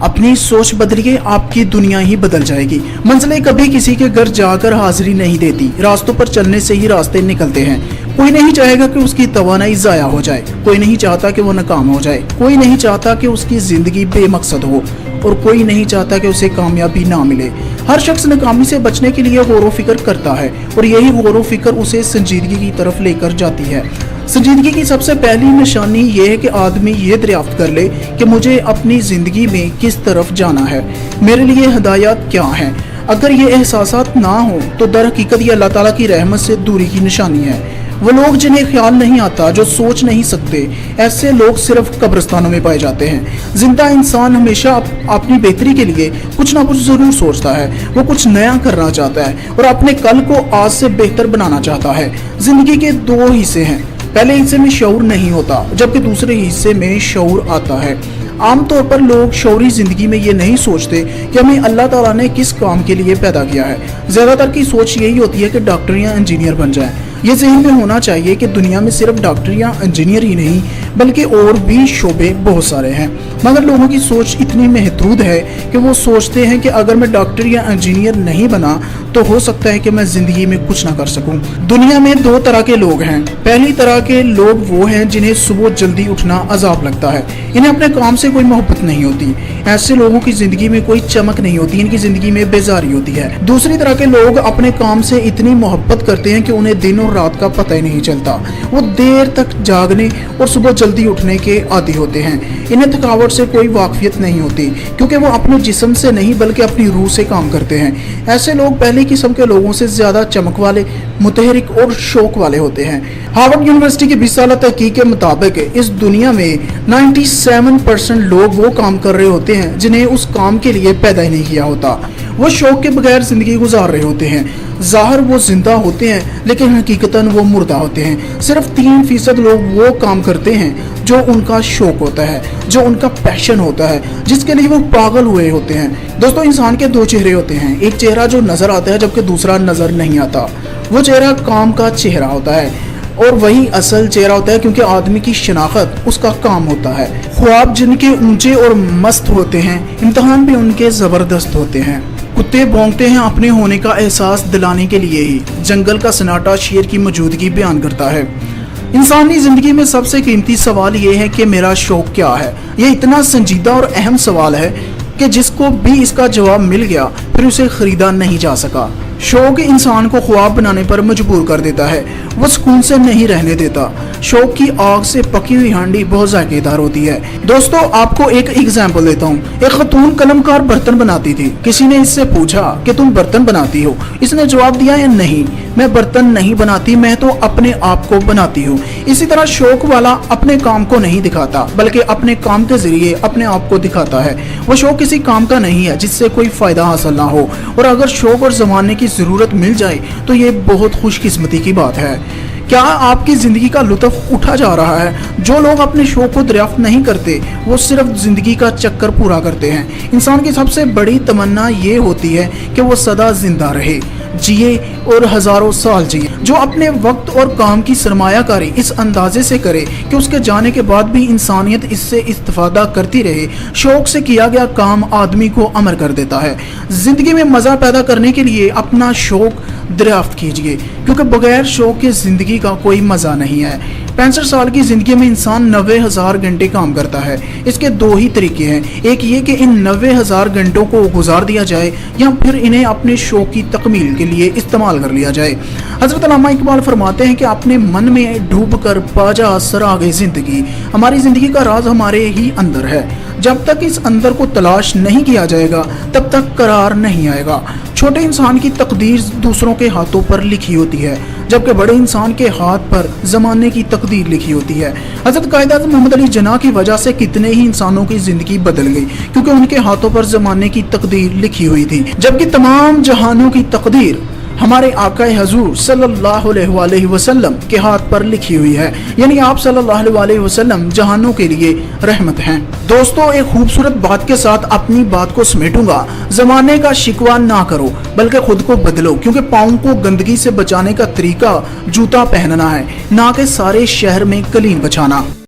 अपनी सोच बदलिए, आपकी दुनिया ही बदल जाएगी। मंजिलें कभी किसी के घर जाकर हाजिरी नहीं देती, रास्तों पर चलने से ही रास्ते निकलते हैं। कोई नहीं चाहेगा कि उसकी तवानाई जाया हो जाए, कोई नहीं चाहता कि वो नाकाम हो जाए, कोई नहीं चाहता कि उसकी जिंदगी बेमकसद हो, और कोई नहीं चाहता कि उसे कामयाबी ना मिले। हर शख्स नाकामी से बचने के लिए गौर व फिक्र करता है, और यही गौर व फिक्र उसे संजीदगी की तरफ लेकर जाती है। संजीदगी की सबसे पहली निशानी ये है कि आदमी ये दरियाफ्त कर ले कि मुझे अपनी ज़िंदगी में किस तरफ जाना है, मेरे लिए हिदायत क्या है। अगर ये एहसासात ना हो तो दर हकीकत ये अल्लाह ताला की रहमत से दूरी की निशानी है। वो लोग जिन्हें ख्याल नहीं आता, जो सोच नहीं सकते, ऐसे लोग सिर्फ कब्रिस्तानों में पाए जाते हैं। जिंदा इंसान हमेशा अपनी बेहतरी के लिए कुछ ना कुछ ज़रूर सोचता है, वो कुछ नया करना चाहता है और अपने कल को आज से बेहतर बनाना चाहता है। जिंदगी के दो हिस्से हैं, पहले हिस्से में शऊर नहीं होता, जबकि दूसरे हिस्से में शऊर आता है। आमतौर पर लोग शऊरी ज़िंदगी में ये नहीं सोचते कि हमें अल्लाह ताला ने किस काम के लिए पैदा किया है। ज़्यादातर की सोच यही होती है कि डॉक्टर या इंजीनियर बन जाए। ये ज़हन में होना चाहिए कि दुनिया में सिर्फ डॉक्टर या इंजीनियर ही नहीं बल्कि और भी शोबे बहुत सारे हैं, मगर लोगों की सोच इतनी महदूद है कि वो सोचते हैं कि अगर मैं डॉक्टर या इंजीनियर नहीं बना तो हो सकता है कि मैं ज़िंदगी में कुछ ना कर सकूं। दुनिया में दो तरह के लोग हैं। पहली तरह के लोग वो हैं जिन्हें सुबह जल्दी उठना अजाब लगता है, इन्हें अपने काम से कोई मोहब्बत नहीं होती। ऐसे लोगों की ज़िंदगी में कोई चमक नहीं होती, इनकी ज़िंदगी में बेजारी होती है। दूसरी तरह के लोग अपने काम से इतनी मोहब्बत करते हैं कि उन्हें दिन और रात का पता ही नहीं चलता। वो देर तक जागने और सुबह जल्दी उठने के आदी होते हैं। इन्हें थकावट से कोई वाकफियत नहीं होती, क्योंकि वो अपने जिस्म से नहीं बल्कि अपनी रूह से काम करते हैं। ऐसे लोग पहली किस्म के लोगों से ज़्यादा चमक वाले, मुतहरिक और शौक वाले होते हैं। हार्वर्ड यूनिवर्सिटी की 20 साल तहकीक के मुताबिक इस दुनिया में 97% लोग वो काम कर रहे होते हैं जिन्हें उस काम के लिए पैदा ही नहीं किया होता। वो शौक के बगैर ज़िंदगी गुजार रहे होते हैं। ज़ाहिर वो जिंदा होते हैं, लेकिन हकीकतन वो मुर्दा होते हैं। सिर्फ 3% लोग वो काम करते हैं जो उनका शौक होता है, जो उनका पैशन होता है, जिसके लिए वो पागल हुए होते हैं। दोस्तों, इंसान के दो चेहरे होते हैं, एक चेहरा जो नज़र आता है जबकि दूसरा नज़र नहीं आता। वो चेहरा काम का चेहरा होता है और वही असल चेहरा होता है, क्योंकि आदमी की शनाख्त उसका काम होता है। ख्वाब जिनके ऊंचे और मस्त होते हैं, इम्तहान भी उनके ज़बरदस्त होते हैं। कुत्ते भौंकते हैं अपने होने का एहसास दिलाने के लिए ही। जंगल का सन्नाटा शेर की मौजूदगी बयान करता है। इंसानी ज़िंदगी में सबसे कीमती सवाल ये है कि मेरा शौक क्या है। ये इतना संजीदा और अहम सवाल है कि जिसको भी इसका जवाब मिल गया फिर उसे खरीदा नहीं जा सका। शौक इंसान को ख्वाब बनाने पर मजबूर कर देता है, वो सुकून से नहीं रहने देता। शौक की आग से पकी हुई हांडी बहुत जायकेदार होती है। दोस्तों, आपको एक एग्जाम्पल देता हूँ। एक खतून कलमकार बर्तन बनाती थी। किसी ने इससे पूछा कि तुम बर्तन बनाती हो? इसने जवाब दिया या नहीं, मैं बर्तन नहीं बनाती, मैं तो अपने आप को बनाती हूँ। इसी तरह शौक वाला अपने काम को नहीं दिखाता बल्कि अपने काम के जरिए अपने आप को दिखाता है। वो शौक किसी काम का नहीं है जिससे कोई फायदा हासिल ना हो, और अगर शौक और जमाने की जरूरत मिल जाए तो ये बहुत खुशकिस्मती की बात है। क्या आपकी जिंदगी का लुत्फ उठा जा रहा है? जो लोग अपने शौक को दरियाफ्त नहीं करते वो सिर्फ जिंदगी का चक्कर पूरा करते हैं। इंसान की सबसे बड़ी तमन्ना ये होती है कि वो सदा जिंदा रहे, जिए और हजारों साल जिए। जो अपने वक्त और काम की सरमायाकारी इस अंदाजे से करे कि उसके जाने के बाद भी इंसानियत इससे इस्तिफादा करती रहे। शौक से किया गया काम आदमी को अमर कर देता है। जिंदगी में मज़ा पैदा करने के लिए अपना शौक दरियाफ्त कीजिए, क्योंकि बगैर शौक के ज़िंदगी का कोई मज़ा नहीं है। 65 साल की ज़िंदगी में इंसान 90,000 घंटे काम करता है। इसके दो ही तरीके हैं, एक ये कि इन 90,000 घंटों को गुजार दिया जाए या फिर इन्हें अपने शौक की तकमील के लिए इस्तेमाल कर लिया जाए। हज़रत अल्लामा इकबाल फरमाते हैं कि अपने मन में डूब कर पाजा सरागे ज़िंदगी। हमारी ज़िंदगी का राज हमारे ही अंदर है। जब तक इस अंदर को तलाश नहीं किया जाएगा तब तक करार नहीं आएगा। छोटे इंसान की तकदीर दूसरों के हाथों पर लिखी होती है, जबकि बड़े इंसान के हाथ पर ज़माने की तकदीर लिखी होती है। हज़रत कायद-ए-आज़म मोहम्मद अली जिन्ना की वजह से कितने ही इंसानों की ज़िंदगी बदल गई, क्योंकि उनके हाथों पर ज़माने की तकदीर लिखी हुई थी, जबकि तमाम जहानों की तकदीर हमारे आका हजूर सल्लल्लाहु अलैहि वसल्लम के हाथ पर लिखी हुई है। यानी आप सल्लल्लाहु अलैहि वसल्लम जहानों के लिए रहमत हैं। दोस्तों, एक खूबसूरत बात के साथ अपनी बात को समेटूंगा। ज़माने का शिकवा ना करो बल्कि खुद को बदलो, क्योंकि पाँव को गंदगी से बचाने का तरीका जूता पहनना है, ना कि सारे शहर में कलीन बचाना।